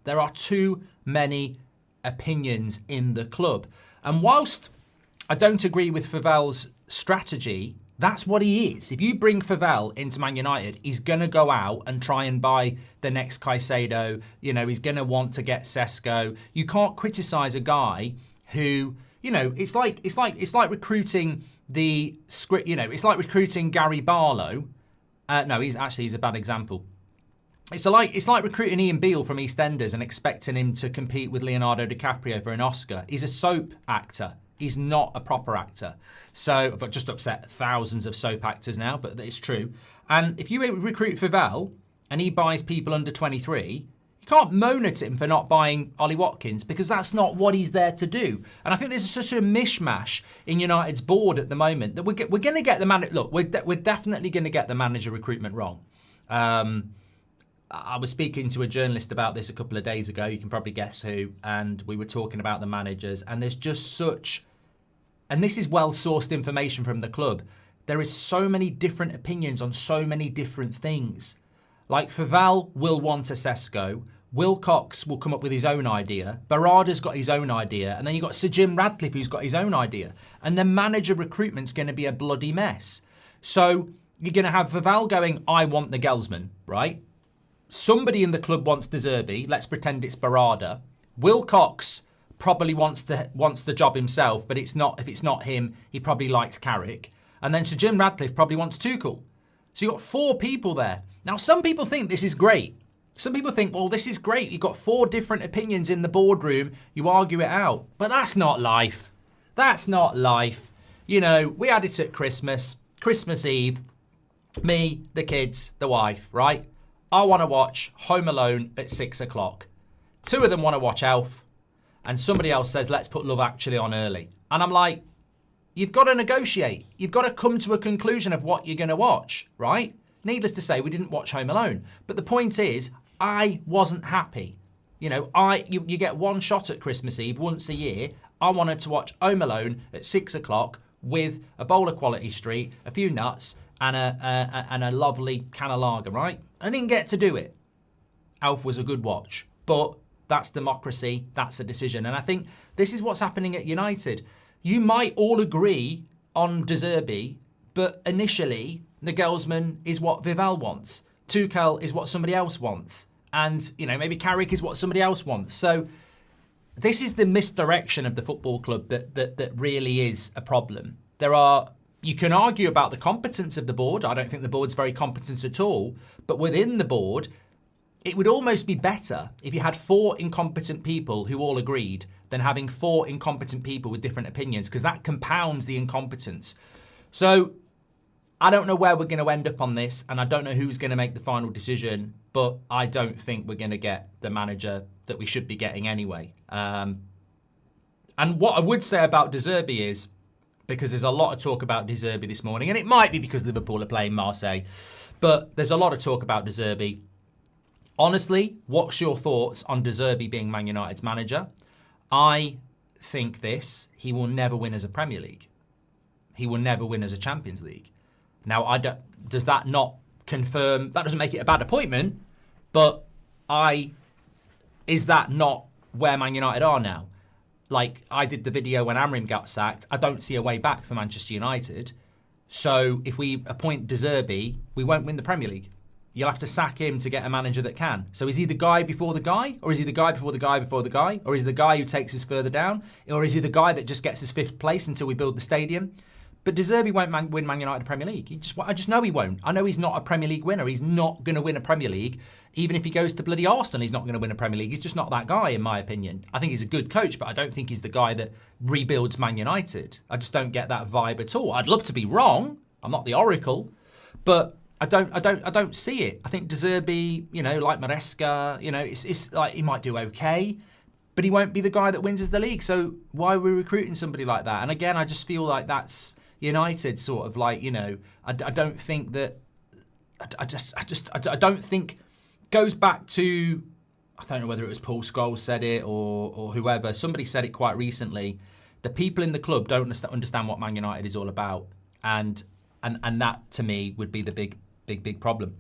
There are too many opinions in the club. And whilst I don't agree with Favel's strategy, that's what he is. If you bring Favel into Man United, he's going to go out and try and buy the next Caicedo. You know, he's going to want to get Sesko. You can't criticize a guy who, you know, it's like recruiting the script. You know, it's like recruiting Gary Barlow. No, he's a bad example. It's like recruiting Ian Beale from EastEnders and expecting him to compete with Leonardo DiCaprio for an Oscar. He's a soap actor. He's not a proper actor. So I've just upset thousands of soap actors now, but it's true. And if you recruit Favel and he buys people under 23, you can't moan at him for not buying Ollie Watkins because that's not what he's there to do. And I think there's such a mishmash in United's board at the moment that we're going to get the manager. Look, we're definitely going to get the manager recruitment wrong. I was speaking to a journalist about this a couple of days ago. You can probably guess who. And we were talking about the managers. And there's just such... And this is well-sourced information from the club. There is so many different opinions on so many different things. Like Favel will want a Sesko. Wilcox will come up with his own idea. Barada's got his own idea. And then you've got Sir Jim Radcliffe who's got his own idea. And the manager recruitment's going to be a bloody mess. So you're going to have Favel going, I want the Gelsman, right? Somebody in the club wants De Zerbi. Let's pretend it's Barada. Wilcox probably wants the job himself, but if it's not him, he probably likes Carrick. And then Sir Jim Radcliffe probably wants Tuchel. So you've got 4 people there. Now, some people think this is great. Some people think, well, this is great. You've got 4 different opinions in the boardroom. You argue it out. But that's not life. That's not life. You know, we had it at Christmas Eve. Me, the kids, the wife, right? I want to watch Home Alone at 6 o'clock. 2 of them want to watch Elf. And somebody else says, let's put Love Actually on early. And I'm like, you've got to negotiate. You've got to come to a conclusion of what you're going to watch, right? Needless to say, we didn't watch Home Alone. But the point is, I wasn't happy. You know, you get one shot at Christmas Eve once a year. I wanted to watch Home Alone at 6 o'clock with a bowl of Quality Street, a few nuts, and a lovely can of lager, right? I didn't get to do it. Elf was a good watch. But that's democracy. That's a decision. And I think this is what's happening at United. You might all agree on De Zerbi, but initially, the Gelsman is what Vival wants. Tuchel is what somebody else wants. And, you know, maybe Carrick is what somebody else wants. So this is the misdirection of the football club that really is a problem. You can argue about the competence of the board. I don't think the board's very competent at all. But within the board, it would almost be better if you had 4 incompetent people who all agreed than having 4 incompetent people with different opinions, because that compounds the incompetence. So I don't know where we're going to end up on this, and I don't know who's going to make the final decision, but I don't think we're going to get the manager that we should be getting anyway. And what I would say about De Zerbi is, because there's a lot of talk about De Zerbi this morning, and it might be because Liverpool are playing Marseille, but there's a lot of talk about De Zerbi. Honestly, what's your thoughts on De Zerbi being Man United's manager? I think he will never win as a Premier League. He will never win as a Champions League. Now, does that not confirm, that doesn't make it a bad appointment, but is that not where Man United are now? Like, I did the video when Amrim got sacked. I don't see a way back for Manchester United. So if we appoint De Zerbi, we won't win the Premier League. You'll have to sack him to get a manager that can. So is he the guy before the guy? Or is he the guy before the guy before the guy? Or is he the guy who takes us further down? Or is he the guy that just gets us 5th place until we build the stadium? But De Zerbi won't win Man United a Premier League. I just know he won't. I know he's not a Premier League winner. He's not going to win a Premier League. Even if he goes to bloody Arsenal, he's not going to win a Premier League. He's just not that guy, in my opinion. I think he's a good coach, but I don't think he's the guy that rebuilds Man United. I just don't get that vibe at all. I'd love to be wrong. I'm not the Oracle, but I don't see it. I think De Zerbi, you know, like Maresca, you know, it's like he might do okay, but he won't be the guy that wins us the league. So why are we recruiting somebody like that? And again, I just feel like that's United sort of like, you know, I don't think that, I don't think goes back to, I don't know whether it was Paul Scholes said it or whoever. Somebody said it quite recently. The people in the club don't understand what Man United is all about. And that, to me, would be the big problem.